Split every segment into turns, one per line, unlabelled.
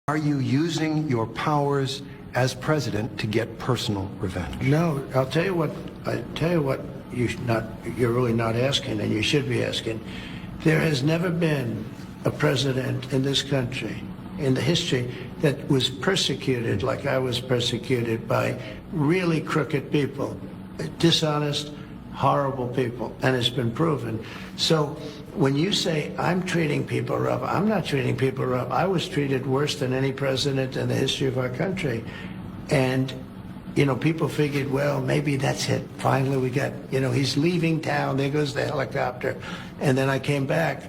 Are you using your powers as president to get personal revenge?
No, I'll tell you what. You're really not asking, and you should be asking. There has never been a president in this country, in the history, that was persecuted like I was persecuted by really crooked people, dishonest, horrible people, and it's been proven. So when you say I'm treating people rough, I'm not treating people rough. I was treated worse than any president in the history of our country. And, you know, people figured, well, maybe that's it. Finally, we got, you know, he's leaving town. There goes the helicopter. And then I came back.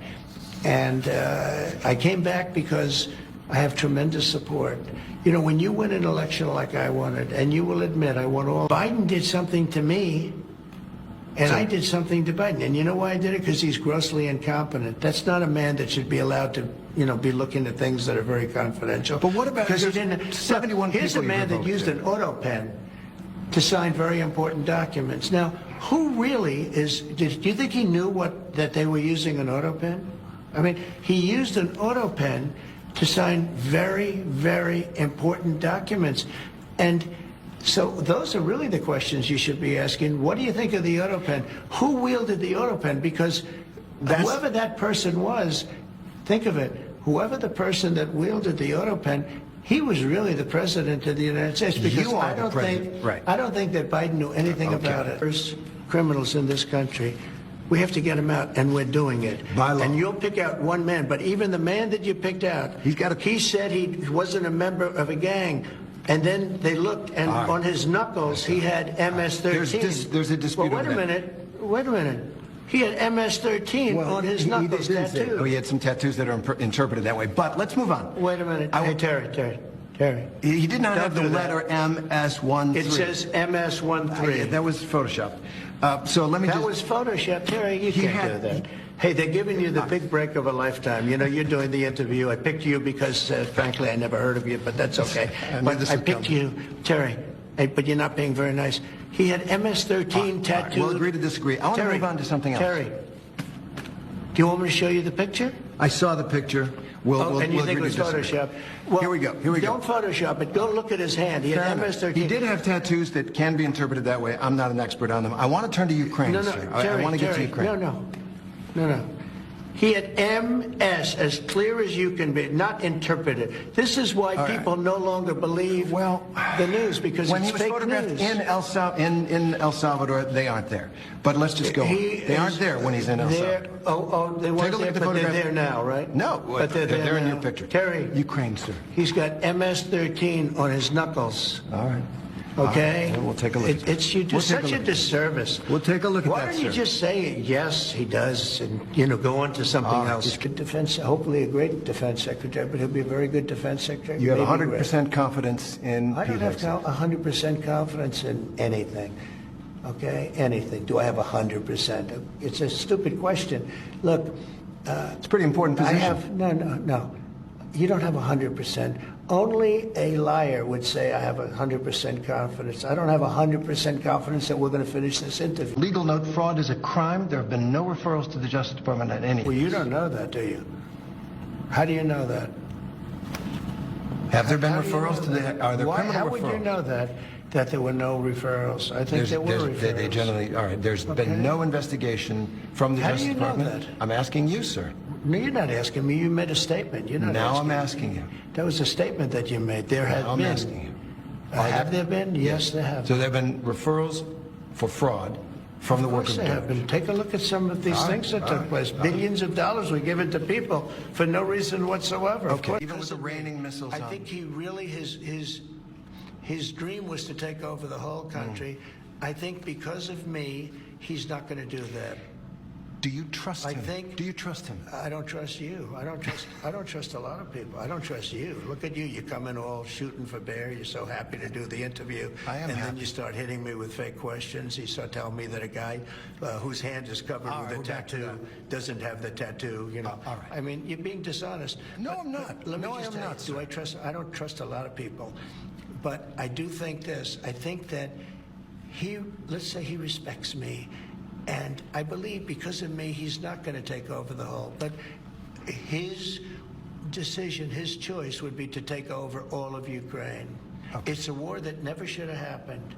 And I came back because I have tremendous support. You know, when you win an election like I wanted, and you will admit I won all, Biden did something to me, and I did something to Biden. And you know why I did it? Because he's grossly incompetent. That's not a man that should be allowed to, you know, be looking at things that are very confidential.
But what about,
because he didn't,
71 people.
Here's a man that used an auto pen to sign very important documents. Now, who really is, do you think he knew that they were using an auto pen? I mean, he used an auto pen to sign very, very important documents. And so those are really the questions you should be asking. What do you think of the auto pen? Who wielded the auto pen? Because whoever that person was, think of it, whoever the person that wielded the auto pen, he was really the president of the United States. Because I don't think that Biden knew anything about it. There's criminals in this country. We have to get him out, and we're doing it.
By law.
And you'll pick out one man, but even the man that you picked out, he said he wasn't a member of a gang. And then they looked, and on his knuckles, he had MS-13.
There's a dispute.
Well, wait a minute. He had MS-13 on his knuckles tattooed.
He had some tattoos that are interpreted that way. But let's move on.
Wait a minute. Hey, Terry.
He did not have the letter MS-13.
It says MS-13.
That was Photoshopped. So let me
That was Photoshopped. Terry, you can't do that. Hey, they're giving you the big break of a lifetime. You know, you're doing the interview. I picked you because, frankly, I never heard of you, but that's okay. But I picked you, Terry. Hey, but you're not being very nice. He had MS-13 tattooed.
Right, we'll agree to disagree. I want to move on to something else.
Terry, do you want me to show you the picture?
I saw the picture.
And you think it was Photoshop? Well,
here we go.
Don't Photoshop it. Go look at his hand. He had MS-13.
He did have tattoos that can be interpreted that way. I'm not an expert on them. I want to turn to Ukraine, sir. I want to get to Ukraine.
No. He had MS, as clear as you can be, not interpreted. This is why people no longer believe the news, because
when
it's
he was
fake
photographed
news.
In El Salvador, they aren't there. But let's just go on. They aren't there when he's in El Salvador.
They weren't there, but they're there now, right?
No,
but they're there
in
now.
your picture.
Terry.
Ukraine, sir.
He's got MS-13 on his knuckles.
All right.
Okay?
Well, we'll take a look.
You do such a disservice.
We'll take a look at that,
Why don't you just say, yes, he does, and, you know, go on to something else. Hopefully a great defense secretary, but he'll be a very good defense secretary.
You have 100% confidence in
I don't have 100% confidence in anything. Okay? Anything. Do I have 100%? It's a stupid question. Look.
It's a pretty important position.
No. You don't have 100%. Only a liar would say I have 100% confidence. I don't have 100% confidence that we're going to finish this interview.
Legal note, fraud is a crime. There have been no referrals to the Justice Department on any.
Well, you don't know that, do you? How do you know that?
Have there been referrals to the? Are there criminal referrals?
How would you know that there were no referrals? I think there were referrals.
They generally, all right, there's been no investigation from the Justice Department.
How do you know that?
I'm asking you, sir.
No, you're not asking me. You made a statement. You're not
now I'm asking you.
That was a statement that you made. There have been.
I'm asking you.
Have there been? Yes, there have.
So there have been referrals for fraud from the work of
there have been. Take a look at some of these things that took place. Billions of dollars were given to people for no reason whatsoever.
Okay. Even with the raining missiles.
I think he really his dream was to take over the whole country. I think because of me, he's not going to do that.
Do you trust him? Do you trust him?
I don't trust you. I don't trust a lot of people. I don't trust you. Look at you. You come in all shooting for bear. You're so happy to do the interview.
I am
And
happy.
then you start hitting me with fake questions. You start telling me that a guy whose hand is covered with a tattoo doesn't have the tattoo. You know.
All right.
I mean, you're being dishonest.
No, I'm not.
Let me
No,
just
I am not,
do I trust? I don't trust a lot of people. But I do think this. I think that let's say he respects me. And I believe because of me, he's not going to take over the whole. But his decision, his choice would be to take over all of Ukraine.
Okay.
It's a war that never should have happened.